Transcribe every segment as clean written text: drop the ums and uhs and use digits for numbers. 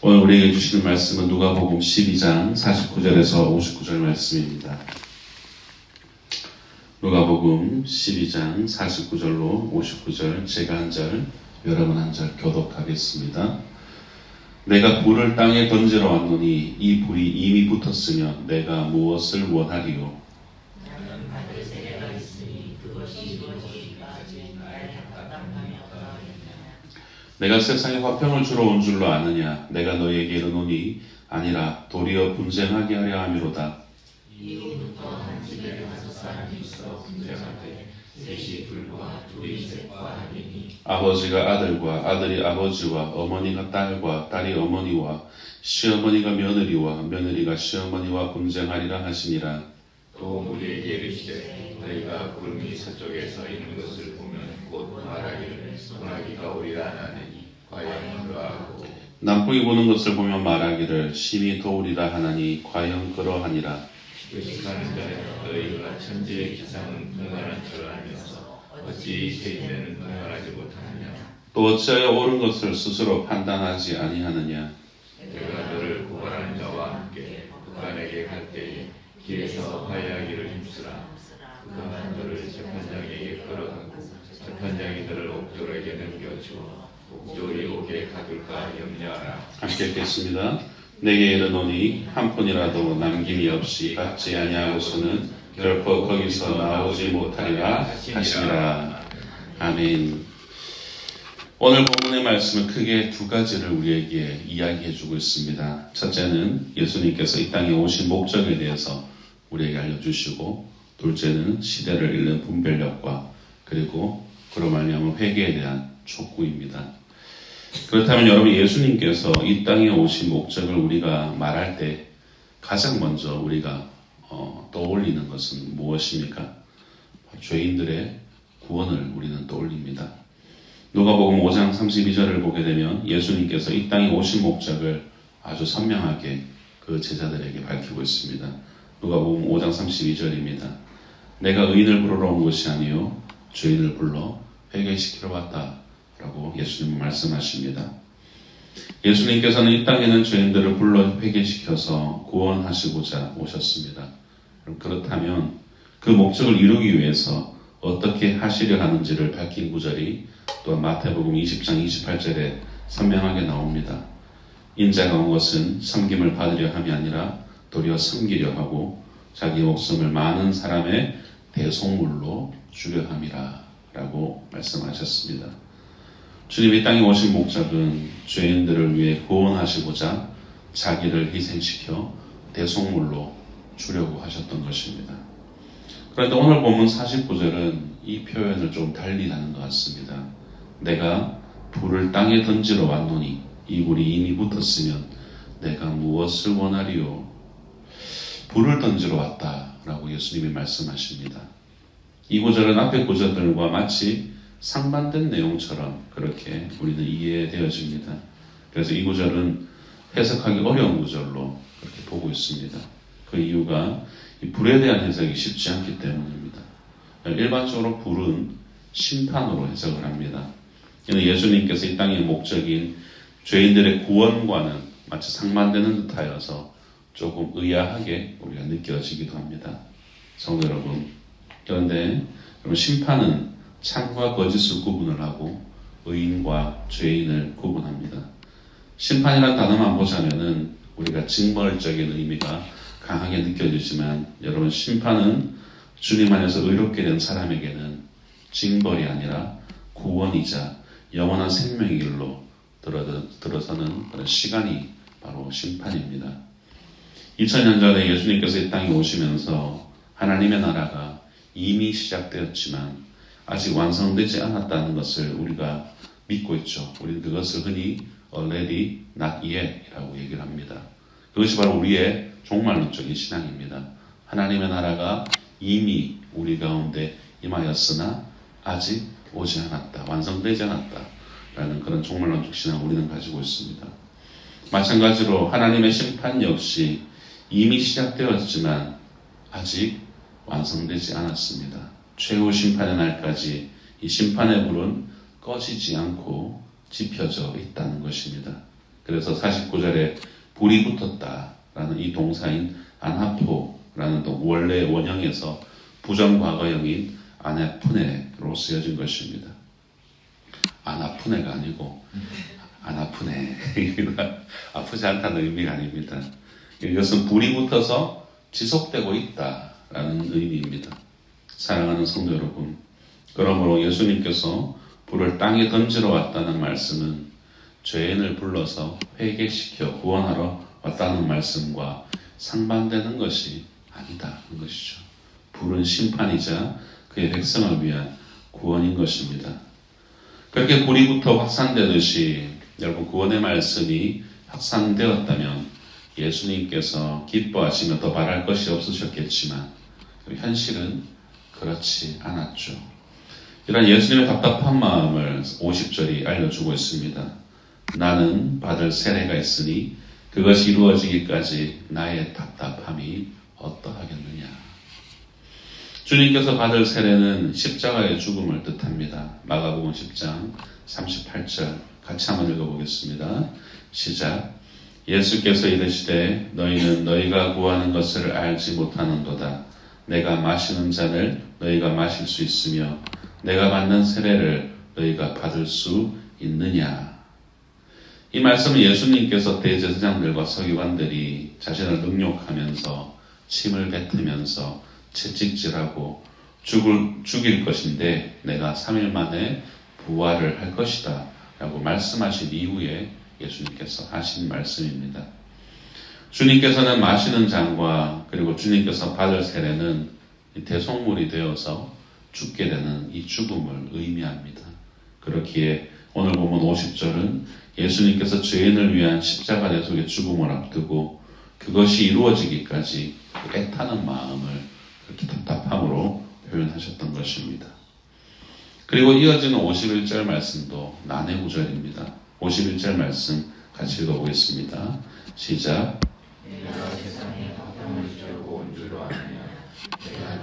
오늘 우리에게 주시는 말씀은 누가복음 12장 49절에서 59절 말씀입니다. 누가복음 12장 49절로 59절, 제가 한 절, 여러분 한 절 교독하겠습니다. 내가 불을 땅에 던지러 왔노니 이 불이 이미 붙었으면 내가 무엇을 원하리요? 나는 받을 세례가 있으니 그것이 이루어지기까지 나의 답답함이 어떠하겠느냐. 내가 세상에 화평을 주러 온 줄로 아느냐? 내가 너희에게 이르노니 아니라 도리어 분쟁하게 하려 함이로다. 이후부터 한 집에 5사람이 있어 분쟁하되 셋이 둘과 둘이 셋과 하리니 아버지가 아들과 아들이 아버지와 어머니가 딸과 딸이 어머니와 시어머니가 며느리와 며느리가 시어머니와 분쟁하리라 하시니라. 또 우리에게 이르시되 너희가 구름이 서쪽에서 있는 것을 보면 곧 말하기를 소나기가 오리라 하나니 과연 그러하고 남풍이 부는 것을 보면 말하기를 심히 더우리라 하나니 과연 그러하니라. 의식하는 자는 너희가 천지의 기상은 분간한 줄 알면서 어찌 세인에는 분간하지 못하느냐. 또 어찌하여 옳은 것을 스스로 판단하지 아니하느냐. 내가 너를 고발하는 자와 함께 북한에게 갈 때에 길에서 화해하기를 힘쓰라. 그가 너를 재판장에게 끌어가고 재판장이 너를 옥졸에게 넘겨주어 옥졸이 옥에 가둘까 염려하라. 함께 읽겠습니다. 내게 이르노니 한 푼이라도 남김이 없이 갚지 아니하고서는 결코 거기서 나오지 못하리라 하시니라. 아멘. 오늘 본문의 말씀은 크게 두 가지를 우리에게 이야기해 주고 있습니다. 첫째는 예수님께서 이 땅에 오신 목적에 대해서 우리에게 알려주시고, 둘째는 시대를 읽는 분별력과 그리고 그로 말미암은 회개에 대한 촉구입니다. 그렇다면 여러분, 예수님께서 이 땅에 오신 목적을 우리가 말할 때 가장 먼저 우리가 떠올리는 것은 무엇입니까? 죄인들의 구원을 우리는 떠올립니다. 누가복음 5장 32절을 보게 되면 예수님께서 이 땅에 오신 목적을 아주 선명하게 그 제자들에게 밝히고 있습니다. 누가복음 5장 32절입니다. 내가 의인을 부르러 온 것이 아니요 죄인을 불러 회개시키러 왔다 라고 예수님은 말씀하십니다. 예수님께서는 이 땅에는 죄인들을 불러 회개시켜서 구원하시고자 오셨습니다. 그렇다면 그 목적을 이루기 위해서 어떻게 하시려 하는지를 밝힌 구절이 또한 마태복음 20장 28절에 선명하게 나옵니다. 인자가 온 것은 섬김을 받으려 함이 아니라 도리어 섬기려 하고 자기 목숨을 많은 사람의 대속물로 주려 함이라 라고 말씀하셨습니다. 주님이 땅에 오신 목적은 죄인들을 위해 구원하시고자 자기를 희생시켜 대속물로 주려고 하셨던 것입니다. 그런데 오늘 본문 49절은 이 표현을 좀 달리 하는 것 같습니다. 내가 불을 땅에 던지러 왔노니 이 불이 이미 붙었으면 내가 무엇을 원하리요? 불을 던지러 왔다라고 예수님이 말씀하십니다. 이 구절은 앞의 구절들과 마치 상반된 내용처럼 그렇게 우리는 이해되어집니다. 그래서 이 구절은 해석하기 어려운 구절로 그렇게 보고 있습니다. 그 이유가 이 불에 대한 해석이 쉽지 않기 때문입니다. 일반적으로 불은 심판으로 해석을 합니다. 예수님께서 이 땅의 목적인 죄인들의 구원과는 마치 상반되는 듯하여서 조금 의아하게 우리가 느껴지기도 합니다. 성도 여러분, 그런데 심판은 참과 거짓을 구분을 하고 의인과 죄인을 구분합니다. 심판이라는 단어만 보자면은 우리가 징벌적인 의미가 강하게 느껴지지만 여러분, 심판은 주님 안에서 의롭게 된 사람에게는 징벌이 아니라 구원이자 영원한 생명의 길로 들어서는 그런 시간이 바로 심판입니다. 2000년 전에 예수님께서 이 땅에 오시면서 하나님의 나라가 이미 시작되었지만 아직 완성되지 않았다는 것을 우리가 믿고 있죠. 우리는 그것을 흔히 already not yet 이라고 얘기를 합니다. 그것이 바로 우리의 종말론적인 신앙입니다. 하나님의 나라가 이미 우리 가운데 임하였으나 아직 오지 않았다, 완성되지 않았다 라는 그런 종말론적 신앙을 우리는 가지고 있습니다. 마찬가지로 하나님의 심판 역시 이미 시작되었지만 아직 완성되지 않았습니다. 최후 심판의 날까지 이 심판의 불은 꺼지지 않고 지펴져 있다는 것입니다. 그래서 49절에 불이 붙었다라는 이 동사인 아나포라는 원래 원형에서 부정과거형인 아나푸네로 쓰여진 것입니다. 아나푸네가 아니고 아나푸네입니다. 아프지 않다는 의미가 아닙니다. 이것은 불이 붙어서 지속되고 있다라는 의미입니다. 사랑하는 성도 여러분, 그러므로 예수님께서 불을 땅에 던지러 왔다는 말씀은 죄인을 불러서 회개시켜 구원하러 왔다는 말씀과 상반되는 것이 아니다는 것이죠. 불은 심판이자 그의 백성을 위한 구원인 것입니다. 그렇게 불이 붙어 확산되듯이 여러분 구원의 말씀이 확산되었다면 예수님께서 기뻐하시며 더 바랄 것이 없으셨겠지만 현실은 그렇지 않았죠. 이런 예수님의 답답한 마음을 50절이 알려주고 있습니다. 나는 받을 세례가 있으니 그것이 이루어지기까지 나의 답답함이 어떠하겠느냐. 주님께서 받을 세례는 십자가의 죽음을 뜻합니다. 마가복음 10장 38절 같이 한번 읽어보겠습니다. 시작. 예수께서 이르시되 너희는 너희가 구하는 것을 알지 못하는도다. 내가 마시는 잔을 너희가 마실 수 있으며 내가 받는 세례를 너희가 받을 수 있느냐. 이 말씀은 예수님께서 대제사장들과 서기관들이 자신을 능욕하면서 침을 뱉으면서 채찍질하고 죽일 것인데 내가 3일 만에 부활을 할 것이다 라고 말씀하신 이후에 예수님께서 하신 말씀입니다. 주님께서는 마시는 잔과 그리고 주님께서 받을 세례는 대속물이 되어서 죽게 되는 이 죽음을 의미합니다. 그렇기에 오늘 보면 50절은 예수님께서 죄인을 위한 십자가 대속의 죽음을 앞두고 그것이 이루어지기까지 애타는 마음을 그렇게 답답함으로 표현하셨던 것입니다. 그리고 이어지는 51절 말씀도 난해 구절입니다. 51절 말씀 같이 읽어보겠습니다. 시작. 내가 세상에 화평을 주려고 온 줄로 아느냐.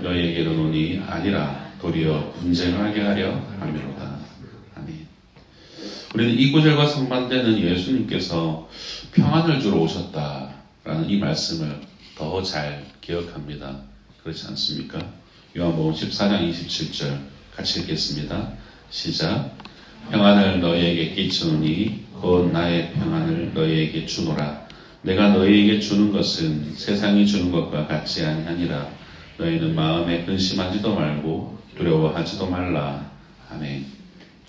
너희에게 이르노니 아니라 도리어 분쟁하게 하려 함이로다. 아멘. 우리는 이 구절과 상반되는 예수님께서 평안을 주러 오셨다라는 이 말씀을 더 잘 기억합니다. 그렇지 않습니까? 요한복음 14장 27절 같이 읽겠습니다. 시작. 평안을 너희에게 끼치노니 곧 나의 평안을 너희에게 주노라. 내가 너희에게 주는 것은 세상이 주는 것과 같지 아니하니라. 너희는 마음에 근심하지도 말고 두려워하지도 말라. 아멘.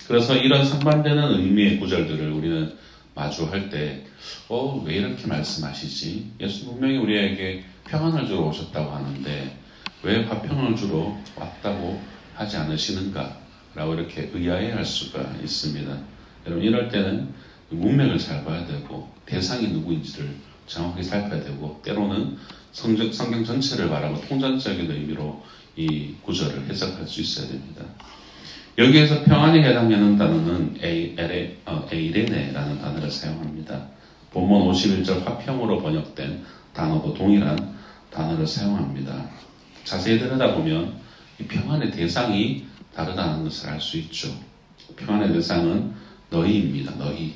그래서 이런 상반되는 의미의 구절들을 우리는 마주할 때 왜 이렇게 말씀하시지? 예수 분명히 우리에게 평안을 주러 오셨다고 하는데 왜 화평을 주러 왔다고 하지 않으시는가? 라고 이렇게 의아해할 수가 있습니다. 여러분 이럴 때는 문맥을 잘 봐야 되고 대상이 누구인지를 정확히 살펴야 되고 때로는 성경 전체를 바라고 통전적인 의미로 이 구절을 해석할 수 있어야 됩니다. 여기에서 평안에 해당하는 단어는 에이레네라는 단어를 사용합니다. 본문 51절 화평으로 번역된 단어도 동일한 단어를 사용합니다. 자세히 들여다보면 이 평안의 대상이 다르다는 것을 알 수 있죠. 평안의 대상은 너희입니다. 너희.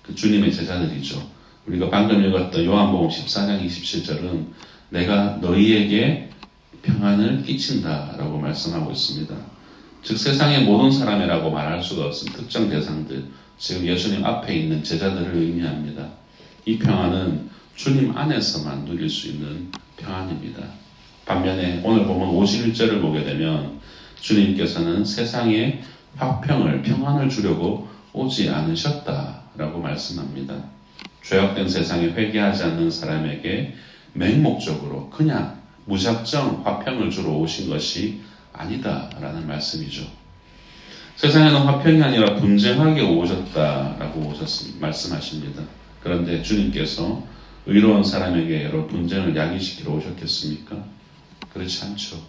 그 주님의 제자들이죠. 우리가 방금 읽었던 요한복음 14장 27절은 내가 너희에게 평안을 끼친다라고 말씀하고 있습니다. 즉 세상의 모든 사람이라고 말할 수가 없은 특정 대상들, 즉 예수님 앞에 있는 제자들을 의미합니다. 이 평안은 주님 안에서만 누릴 수 있는 평안입니다. 반면에 오늘 보면 51절을 보게 되면 주님께서는 세상에 화평을, 평안을 주려고 오지 않으셨다라고 말씀합니다. 죄악된 세상에 회개하지 않는 사람에게 맹목적으로 그냥 무작정 화평을 주러 오신 것이 아니다라는 말씀이죠. 세상에는 화평이 아니라 분쟁하게 오셨다라고 말씀하십니다. 그런데 주님께서 의로운 사람에게 여러 분쟁을 야기시키러 오셨겠습니까? 그렇지 않죠.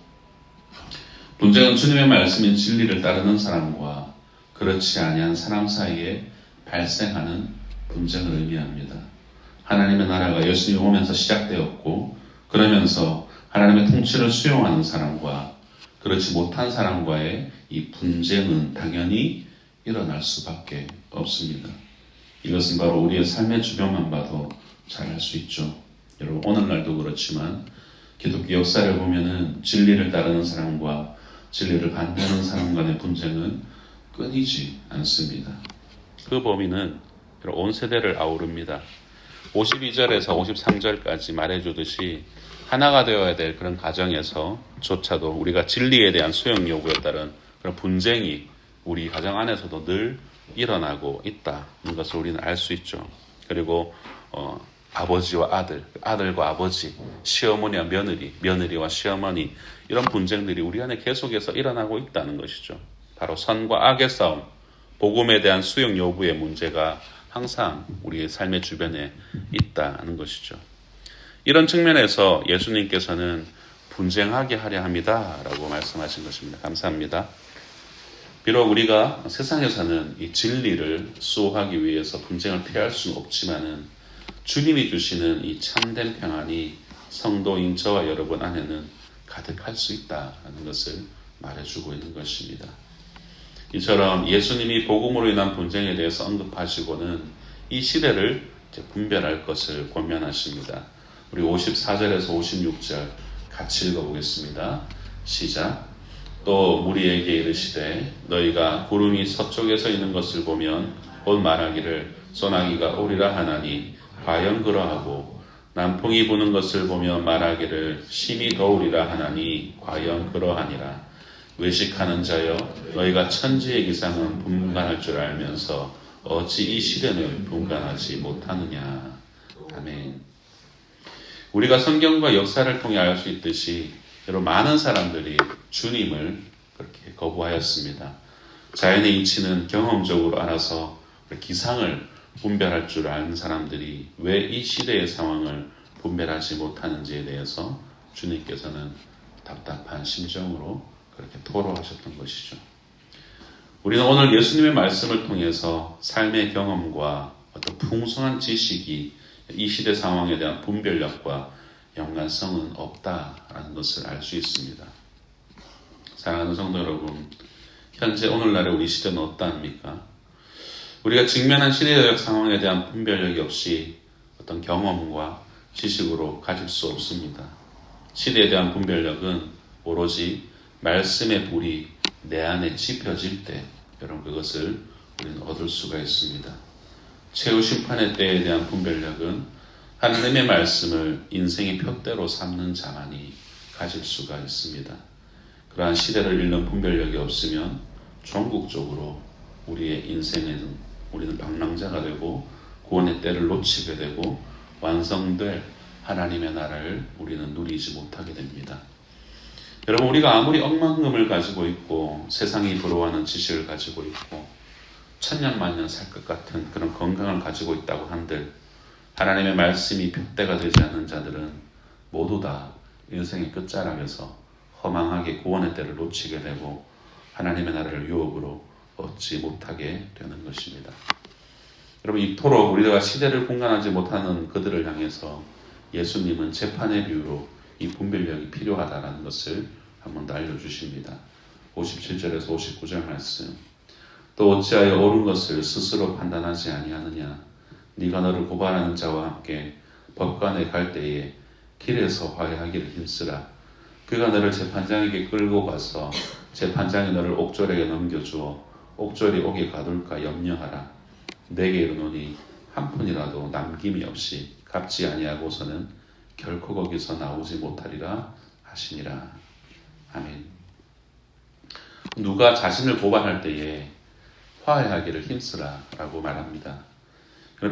분쟁은 주님의 말씀인 진리를 따르는 사람과 그렇지 아니한 사람 사이에 발생하는 분쟁을 의미합니다. 하나님의 나라가 예수님이 오면서 시작되었고 그러면서 하나님의 통치를 수용하는 사람과 그렇지 못한 사람과의 이 분쟁은 당연히 일어날 수밖에 없습니다. 이것은 바로 우리의 삶의 주변만 봐도 잘 알 수 있죠. 여러분 오늘날도 그렇지만 기독교 역사를 보면은 진리를 따르는 사람과 진리를 반대하는 사람 간의 분쟁은 끊이지 않습니다. 그 범위는 온 세대를 아우릅니다. 52절에서 53절까지 말해주듯이 하나가 되어야 될 그런 가정에서조차도 우리가 진리에 대한 수용 요구에 따른 그런 분쟁이 우리 가정 안에서도 늘 일어나고 있다는 것을 우리는 알 수 있죠. 그리고 아버지와 아들, 아들과 아버지, 시어머니와 며느리, 며느리와 시어머니 이런 분쟁들이 우리 안에 계속해서 일어나고 있다는 것이죠. 바로 선과 악의 싸움, 복음에 대한 수용 여부의 문제가 항상 우리의 삶의 주변에 있다는 것이죠. 이런 측면에서 예수님께서는 분쟁하게 하려 합니다 라고 말씀하신 것입니다. 감사합니다. 비록 우리가 세상에서는 이 진리를 수호하기 위해서 분쟁을 피할 수는 없지만은 주님이 주시는 이 참된 평안이 성도인 저와 여러분 안에는 가득할 수 있다는 것을 말해주고 있는 것입니다. 이처럼 예수님이 복음으로 인한 분쟁에 대해서 언급하시고는 이 시대를 분별할 것을 권면하십니다. 우리 54절에서 56절 같이 읽어보겠습니다. 시작. 또 무리에게 이르시되 너희가 구름이 서쪽에서 있는 것을 보면 곧 말하기를 소나기가 오리라 하나니 과연 그러하고 남풍이 부는 것을 보며 말하기를 심히 더우리라 하나니 과연 그러하니라. 외식하는 자여 너희가 천지의 기상은 분간할 줄 알면서 어찌 이 시대는 분간하지 못하느냐. 아멘. 우리가 성경과 역사를 통해 알 수 있듯이 여러분 많은 사람들이 주님을 그렇게 거부하였습니다. 자연의 이치는 경험적으로 알아서 기상을 분별할 줄 아는 사람들이 왜 이 시대의 상황을 분별하지 못하는지에 대해서 주님께서는 답답한 심정으로 그렇게 토로하셨던 것이죠. 우리는 오늘 예수님의 말씀을 통해서 삶의 경험과 어떤 풍성한 지식이 이 시대 상황에 대한 분별력과 연관성은 없다라는 것을 알 수 있습니다. 사랑하는 성도 여러분, 현재 오늘날의 우리 시대는 어떠합니까? 우리가 직면한 시대적 상황에 대한 분별력이 없이 어떤 경험과 지식으로 가질 수 없습니다. 시대에 대한 분별력은 오로지 말씀의 불이 내 안에 지펴질 때 여러분 그것을 우리는 얻을 수가 있습니다. 최후 심판의 때에 대한 분별력은 하나님의 말씀을 인생의 표대로 삼는 자만이 가질 수가 있습니다. 그러한 시대를 읽는 분별력이 없으면 종국적으로 우리의 인생에는 우리는 방랑자가 되고 구원의 때를 놓치게 되고 완성될 하나님의 나라를 우리는 누리지 못하게 됩니다. 여러분 우리가 아무리 억만금을 가지고 있고 세상이 부러워하는 지식을 가지고 있고 천년만년 살 것 같은 그런 건강을 가지고 있다고 한들 하나님의 말씀이 표대가 되지 않는 자들은 모두 다 인생의 끝자락에서 허망하게 구원의 때를 놓치게 되고 하나님의 나라를 유업으로 얻지 못하게 되는 것입니다. 여러분 이토록 우리가 시대를 분간하지 못하는 그들을 향해서 예수님은 재판의 비유로 이 분별력이 필요하다는 것을 한 번 더 알려주십니다. 57절에서 59절 말씀. 또 어찌하여 옳은 것을 스스로 판단하지 아니하느냐. 네가 너를 고발하는 자와 함께 법관에 갈 때에 길에서 화해하기를 힘쓰라. 그가 너를 재판장에게 끌고 가서 재판장이 너를 옥졸에게 넘겨주어 옥졸이 옥에 가둘까 염려하라. 내게 이르노니 한 푼이라도 남김이 없이 갚지 아니하고서는 결코 거기서 나오지 못하리라 하시니라. 아멘. 누가 자신을 고발할 때에 화해하기를 힘쓰라 라고 말합니다.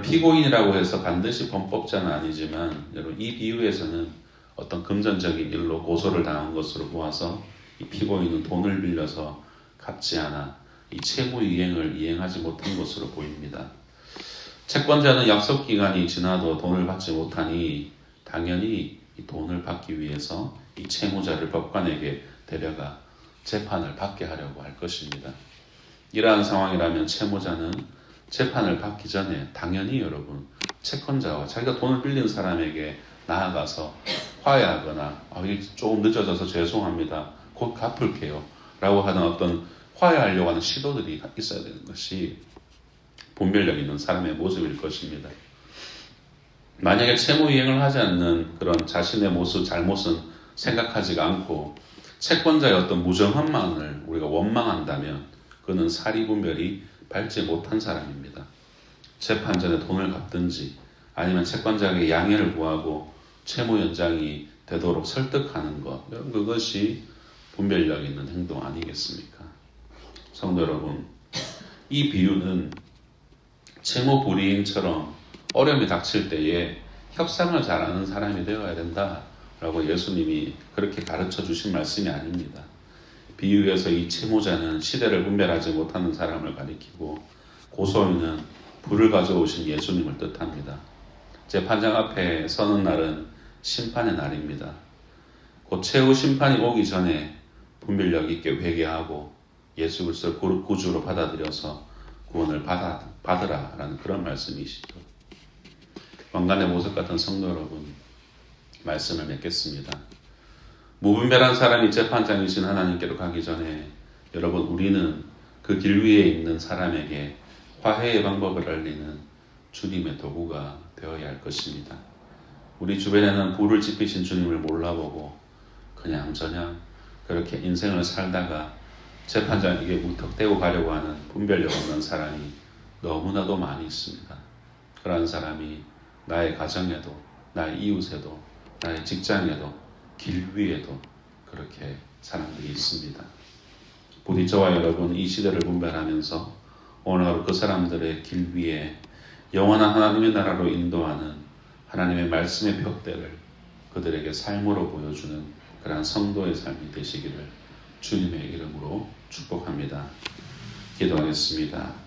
피고인이라고 해서 반드시 범법자는 아니지만 여러분 이 비유에서는 어떤 금전적인 일로 고소를 당한 것으로 보아서 이 피고인은 돈을 빌려서 갚지 않아 이 채무이행을 이행하지 못한 것으로 보입니다. 채권자는 약속 기간이 지나도 돈을 받지 못하니 당연히 이 돈을 받기 위해서 이 채무자를 법관에게 데려가 재판을 받게 하려고 할 것입니다. 이러한 상황이라면 채무자는 재판을 받기 전에 당연히 여러분 채권자와 자기가 돈을 빌린 사람에게 나아가서 화해하거나 조금 늦어져서 죄송합니다. 곧 갚을게요. 라고 하는 어떤 화해하려고 하는 시도들이 있어야 되는 것이 분별력 있는 사람의 모습일 것입니다. 만약에 채무 이행을 하지 않는 그런 자신의 모습, 잘못은 생각하지가 않고 채권자의 어떤 무정함만을 우리가 원망한다면 그는 사리분별이 밟지 못한 사람입니다. 재판전에 돈을 갚든지 아니면 채권자에게 양해를 구하고 채무 연장이 되도록 설득하는 것, 그것이 분별력 있는 행동 아니겠습니까? 성도 여러분, 이 비유는 채무 불이행처럼 어려움이 닥칠 때에 협상을 잘하는 사람이 되어야 된다라고 예수님이 그렇게 가르쳐 주신 말씀이 아닙니다. 비유에서 이 채무자는 시대를 분별하지 못하는 사람을 가리키고 고소인은 불을 가져오신 예수님을 뜻합니다. 재판장 앞에 서는 날은 심판의 날입니다. 곧 최후 심판이 오기 전에 분별력 있게 회개하고 예수 그리스도를 구주로 받아들여서 구원을 받으라라는 그런 말씀이시죠. 왕관의 보석 같은 성도 여러분, 말씀을 맺겠습니다. 무분별한 사람이 재판장이신 하나님께로 가기 전에 여러분, 우리는 그 길 위에 있는 사람에게 화해의 방법을 알리는 주님의 도구가 되어야 할 것입니다. 우리 주변에는 불을 지피신 주님을 몰라보고 그냥저냥 그렇게 인생을 살다가 재판장에게 무턱대고 가려고 하는 분별력 없는 사람이 너무나도 많이 있습니다. 그러한 사람이 나의 가정에도, 나의 이웃에도, 나의 직장에도, 길 위에도 그렇게 사람들이 있습니다. 부디 저와 여러분 이 시대를 분별하면서 오늘 하루 그 사람들의 길 위에 영원한 하나님의 나라로 인도하는 하나님의 말씀의 벽대를 그들에게 삶으로 보여주는 그러한 성도의 삶이 되시기를 주님의 이름으로 축복합니다. 기도하겠습니다.